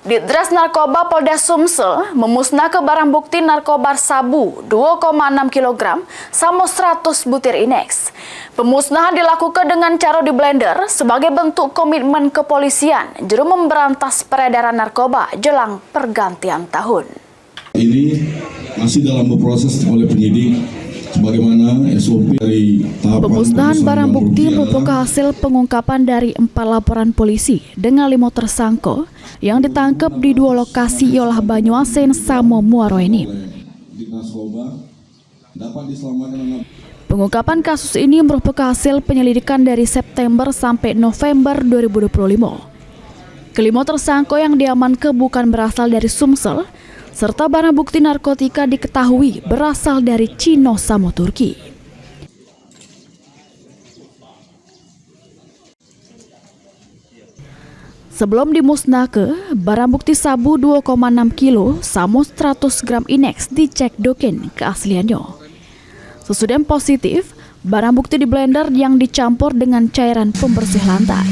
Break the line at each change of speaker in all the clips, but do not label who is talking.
Ditres Narkoba Polda Sumsel memusnahkan barang bukti narkoba sabu 2,6 kg sama 100 butir Inex. Pemusnahan dilakukan dengan cara di blender sebagai bentuk komitmen kepolisian juru memberantas peredaran narkoba jelang pergantian tahun.
Ini masih dalam berproses oleh penyidik. Sebagaimana SOP dari tahapan
pemusnahan barang bukti merupakan hasil pengungkapan dari 4 laporan polisi dengan 5 tersangka yang ditangkap di 2 lokasi Yolah Banyuasin sama Muaro ini. Pengungkapan kasus ini merupakan hasil penyelidikan dari September sampai November 2025. Kelima tersangka yang diamankan bukan berasal dari Sumsel, serta barang bukti narkotika diketahui berasal dari Cina sama Turki. Sebelum dimusnahkan, barang bukti sabu 2,6 kilo sama 100 gram Inex dicek doken keasliannya. Sesudah positif, barang bukti di blender yang dicampur dengan cairan pembersih lantai.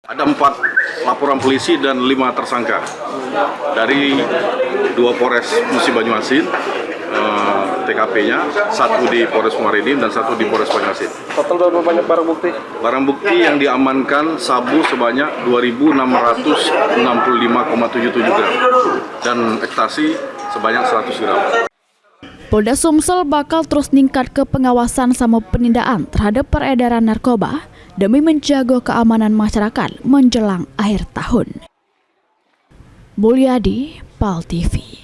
Ada 4 laporan polisi dan 5 tersangka dari 2 Polres Musi Banyuasin, TKP-nya, 1 di Polres Muaridin dan 1 di Polres Banyuasin.
Total berapa banyak barang bukti?
Barang bukti yang diamankan sabu sebanyak 2.665,77 gram dan ekstasi sebanyak 100 gram.
Polda Sumsel bakal terus meningkat ke pengawasan sama penindaan terhadap peredaran narkoba demi menjaga keamanan masyarakat menjelang akhir tahun. Mulyadi, PAL TV.